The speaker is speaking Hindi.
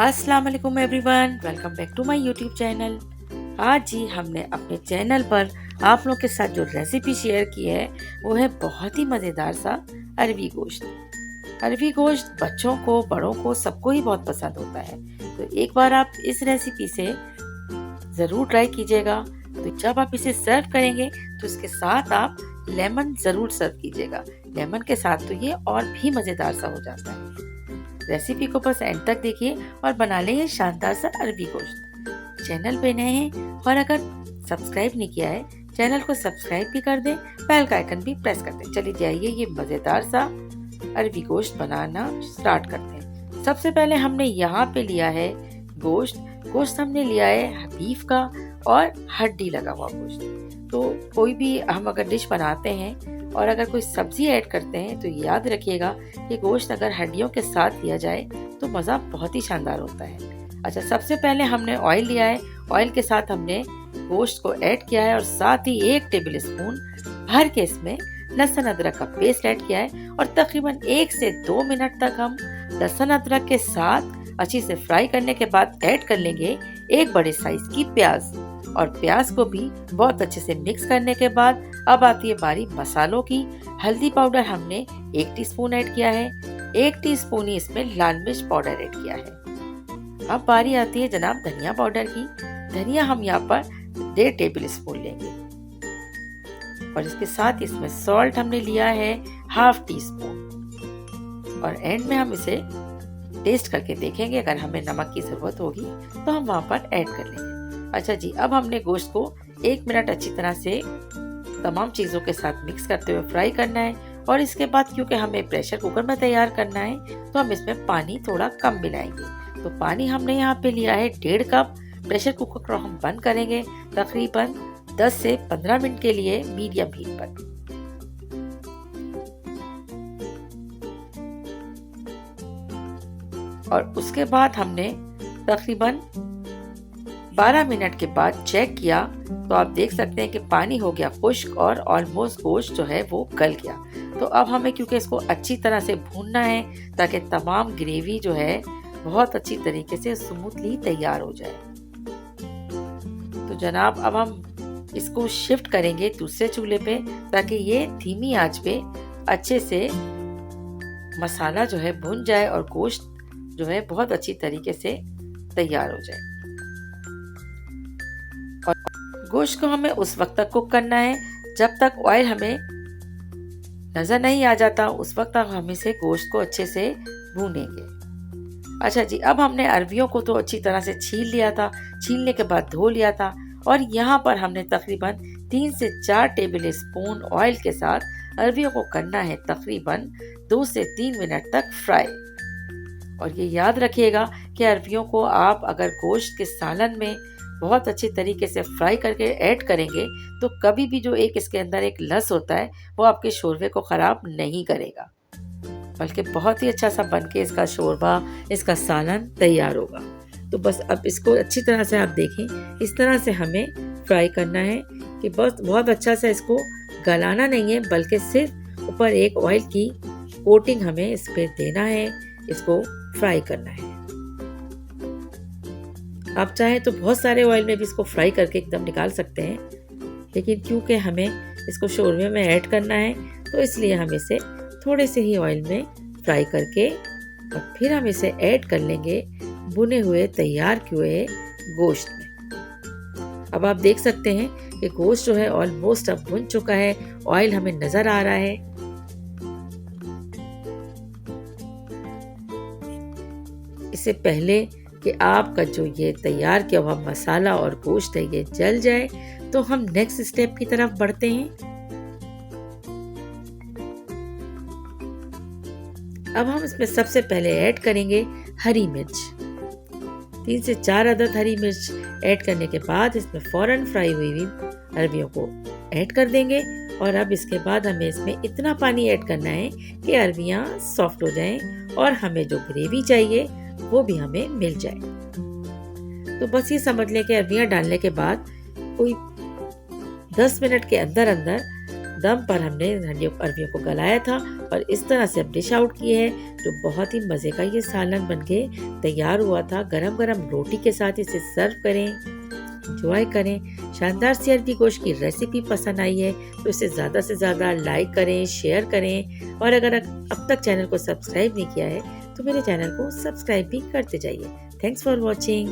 अस्सलाम वालेकुम everyone, welcome back to my YouTube channel. आज जी हमने अपने चैनल पर आप लोग के साथ जो रेसिपी शेयर की है वो है बहुत ही मज़ेदार सा अरवी गोश्त। अरवी गोश्त बच्चों को, बड़ों को, सबको ही बहुत पसंद होता है। तो एक बार आप इस रेसिपी से ज़रूर ट्राई कीजिएगा। तो जब आप इसे सर्व करेंगे तो इसके साथ आप लेमन ज़रूर सर्व कीजिएगा। लेमन के साथ तो ये और भी मज़ेदार सा हो जाता है। रेसिपी को बस एंड तक देखिए और बना लें ये शानदार सा अरबी गोश्त। चैनल पे नए हैं और अगर सब्सक्राइब नहीं किया है चैनल को सब्सक्राइब भी कर दें, बेल का आइकन भी प्रेस कर दें। चलिए जाइए ये मज़ेदार सा अरबी गोश्त बनाना स्टार्ट करते हैं। सबसे पहले हमने यहाँ पे लिया है गोश्त हमने लिया है बीफ का और हड्डी लगा हुआ गोश्त। तो कोई भी हम अगर डिश बनाते हैं और अगर कोई सब्जी ऐड करते हैं तो याद रखिएगा कि गोश्त अगर हड्डियों के साथ लिया जाए तो मज़ा बहुत ही शानदार होता है। अच्छा, सबसे पहले हमने ऑयल लिया है। ऑयल के साथ हमने गोश्त को ऐड किया है और साथ ही 1 टेबल स्पून भर के इसमें लहसुन अदरक का पेस्ट ऐड किया है और तकरीबन 1 से 2 मिनट तक हम लहसुन अदरक के साथ अच्छी से फ्राई करने के बाद ऐड कर लेंगे 1 बड़े साइज की प्याज। और प्याज को भी बहुत अच्छे से मिक्स करने के बाद अब आती है बारी मसालों की। हल्दी पाउडर हमने 1 टीस्पून ऐड किया है, 1 टीस्पून ही इसमें लाल मिर्च पाउडर ऐड किया है। अब बारी आती है जनाब धनिया पाउडर की। धनिया हम यहाँ पर 1.5 टेबल स्पून लेंगे और इसके साथ इसमें सॉल्ट हमने लिया है 1/2 टीस्पून और एंड में हम इसे टेस्ट करके देखेंगे। अगर हमें नमक की जरूरत होगी तो हम वहाँ पर ऐड कर लेंगे। अच्छा जी, अब हमने गोश्त को 1 मिनट अच्छी तरह से तमाम चीज़ों के साथ मिक्स करते हुए फ्राई करना है और इसके बाद क्योंकि हमें प्रेशर कुकर में तैयार करना है तो हम इसमें पानी थोड़ा कम मिलाएंगे। तो पानी हमने यहाँ पे लिया है 1.5 कप। प्रेशर कुकर को हम बंद करेंगे तकरीबन 10 से 15 मिनट के लिए मीडियम हीट पर। और उसके बाद हमने तकरीबन 12 मिनट के बाद चेक किया तो आप देख सकते हैं कि पानी हो गया खुश्क और ऑलमोस्ट गोश्त जो है वो गल गया। तो अब हमें क्योंकि इसको अच्छी तरह से भूनना है ताकि तमाम ग्रेवी जो है बहुत अच्छी तरीके से स्मूथली तैयार हो जाए। तो जनाब अब हम इसको शिफ्ट करेंगे दूसरे चूल्हे पे ताकि ये धीमी आंच पे अच्छे से मसाला जो है भुन जाए और गोश्त जो है बहुत अच्छी तरीके से तैयार हो जाए। और गोश्त को हमें उस वक्त तक कुक करना है जब तक ऑयल हमें नजर नहीं आ जाता, उस वक्त तक हम इसे गोश्त को अच्छे से भूनेंगे। अच्छा जी, अब हमने अरवियों को तो अच्छी तरह से छील लिया था, छीलने के बाद धो लिया था और यहाँ पर हमने तकरीबन 3 से 4 टेबल स्पून ऑयल के साथ अरवियों को करना है तकरीबन 2 से 3 मिनट तक फ्राई। और ये याद रखिएगा कि अरवियों को आप अगर गोश्त के सालन में बहुत अच्छी तरीके से फ्राई करके ऐड करेंगे तो कभी भी जो एक इसके अंदर एक लस होता है वो आपके शोरबे को ख़राब नहीं करेगा, बल्कि बहुत ही अच्छा सा बनके इसका शोरबा, इसका सालन तैयार होगा। तो बस अब इसको अच्छी तरह से आप देखें, इस तरह से हमें फ्राई करना है कि बस बहुत अच्छा से इसको गलाना नहीं है बल्कि सिर्फ ऊपर एक ऑयल की कोटिंग हमें इस पर देना है, इसको फ्राई करना है। आप चाहें तो बहुत सारे ऑयल में भी इसको फ्राई करके एकदम निकाल सकते हैं, लेकिन क्योंकि हमें इसको शोरबे में ऐड करना है तो इसलिए हम इसे थोड़े से ही ऑयल में फ्राई करके और फिर हम इसे ऐड कर लेंगे भुने हुए तैयार किए हुए गोश्त में। अब आप देख सकते हैं कि गोश्त जो है ऑलमोस्ट अब भुन चुका है, ऑयल हमें नजर आ रहा है। इससे पहले कि आपका जो ये तैयार किया हुआ मसाला और गोश्त है ये जल जाए तो हम नेक्स्ट स्टेप की तरफ बढ़ते हैं। अब हम इसमें सबसे पहले ऐड करेंगे हरी मिर्च। 3 से 4 अदद हरी मिर्च ऐड करने के बाद इसमें फौरन फ्राई हुई अरबियों को ऐड कर देंगे और अब इसके बाद हमें इसमें इतना पानी ऐड करना है कि अरबियां सॉफ्ट हो जाएं और हमें जो ग्रेवी चाहिए वो भी हमें मिल जाए। तो बस ये समझ लें कि अरबियां डालने के बाद कोई 10 मिनट के अंदर अंदर दम पर हमने अरबियों को गलाया था और इस तरह से अब डिश आउट किए हैं। जो बहुत ही मज़े का ये सालन बनके तैयार हुआ था। गरम गरम रोटी के साथ इसे सर्व करें, एंजॉय करें। शानदार सी अरबी गोश्त की रेसिपी पसंद आई है तो इसे ज़्यादा से ज़्यादा लाइक करें, शेयर करें और अगर अब तक चैनल को सब्सक्राइब नहीं किया है तो मेरे चैनल को सब्सक्राइब भी करते जाइए। Thanks for watching.